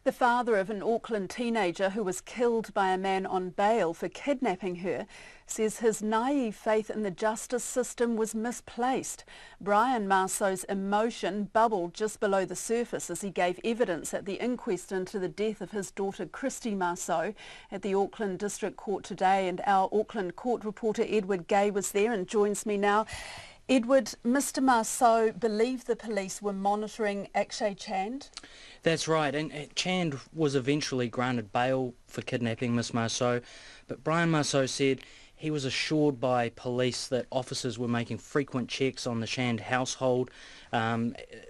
The father of an Auckland teenager who was killed by a man on bail for kidnapping her says his naive faith in the justice system was misplaced. Christie Marceau's emotion bubbled just below the surface as he gave evidence at the inquest into the death of his daughter Christie Marceau at the Auckland District Court today, and our Auckland court reporter Edward Gay was there and joins me now. Edward, Mr Marceau believed the police were monitoring Akshay Chand? That's right, and Chand was eventually granted bail for kidnapping Miss Marceau, but Christie Marceau said he was assured by police that officers were making frequent checks on the Chand household,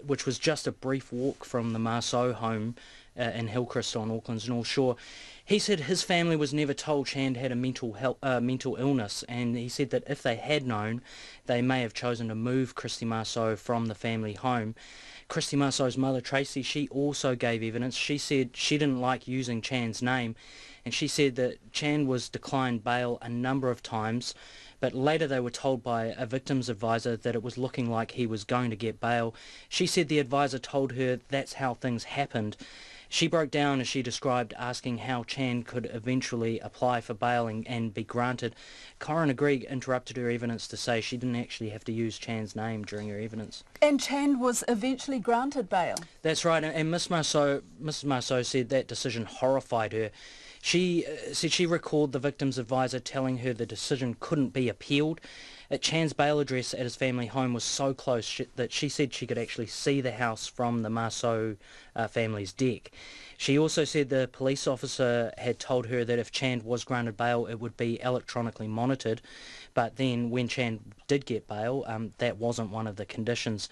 which was just a brief walk from the Marceau home in Hillcrest on Auckland's North Shore. He said his family was never told Chand had a mental illness, and he said that if they had known, they may have chosen to move Christie Marceau from the family home. Christie Marceau's mother, Tracy, she also gave evidence. She said she didn't like using Chand's name, and she said that Chand was declined bail a number of times, but later they were told by a victim's advisor that it was looking like he was going to get bail. She said the advisor told her that's how things happened. She broke down as she described asking how Chand could eventually apply for bail and be granted. Coroner Greig interrupted her evidence to say she didn't actually have to use Chand's name during her evidence. And Chand was eventually granted bail? That's right, and Mrs Marceau said that decision horrified her. She said she recalled the victim's advisor telling her the decision couldn't be appealed. Chand's bail address at his family home was so close that she said she could actually see the house from the Marceau family's deck. She also said the police officer had told her that if Chand was granted bail, it would be electronically monitored, but then when Chand did get bail, that wasn't one of the conditions.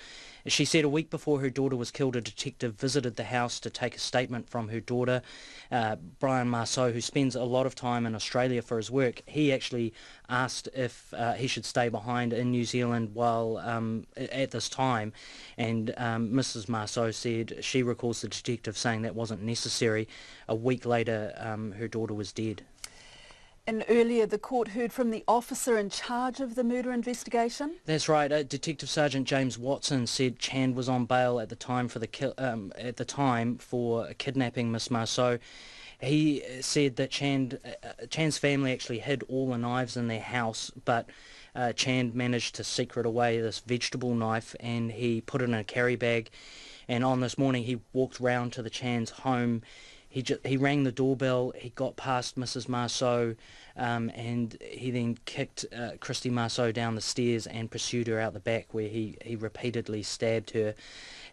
She said a week before her daughter was killed, a detective visited the house to take a statement from her daughter. Christie Marceau, who spends a lot of time in Australia for his work, he actually asked if he should stay behind in New Zealand while at this time, and Mrs Marceau said she recalls the detective saying that wasn't necessary. A week later, her daughter was dead. And earlier the court heard from the officer in charge of the murder investigation? That's right. Detective Sergeant James Watson said Chand was on bail at the time for kidnapping Miss Marceau. He said that Chand's family actually hid all the knives in their house, but Chand managed to secret away this vegetable knife and he put it in a carry bag. And on this morning he walked round to the Chand's home. He rang the doorbell, he got past Mrs Marceau, and he then kicked Christie Marceau down the stairs and pursued her out the back, where he repeatedly stabbed her.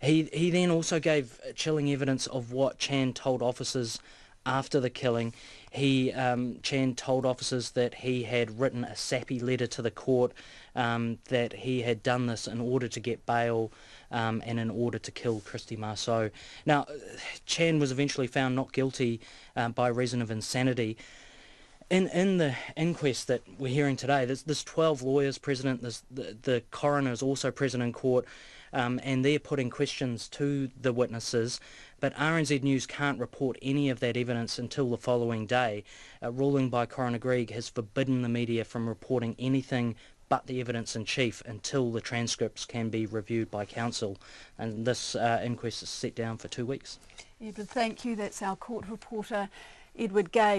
He then also gave chilling evidence of what Chand told officers after the killing. Chand told officers that he had written a sappy letter to the court, that he had done this in order to get bail and in order to kill Christie Marceau. Now, Chand was eventually found not guilty by reason of insanity. In the inquest that we're hearing today, there's 12 lawyers present, the coroner is also present in court, and they're putting questions to the witnesses, but RNZ News can't report any of that evidence until the following day. A ruling by Coroner Greig has forbidden the media from reporting anything but the evidence in chief until the transcripts can be reviewed by counsel, and this inquest is set down for 2 weeks. Edward, thank you. That's our court reporter Edward Gay.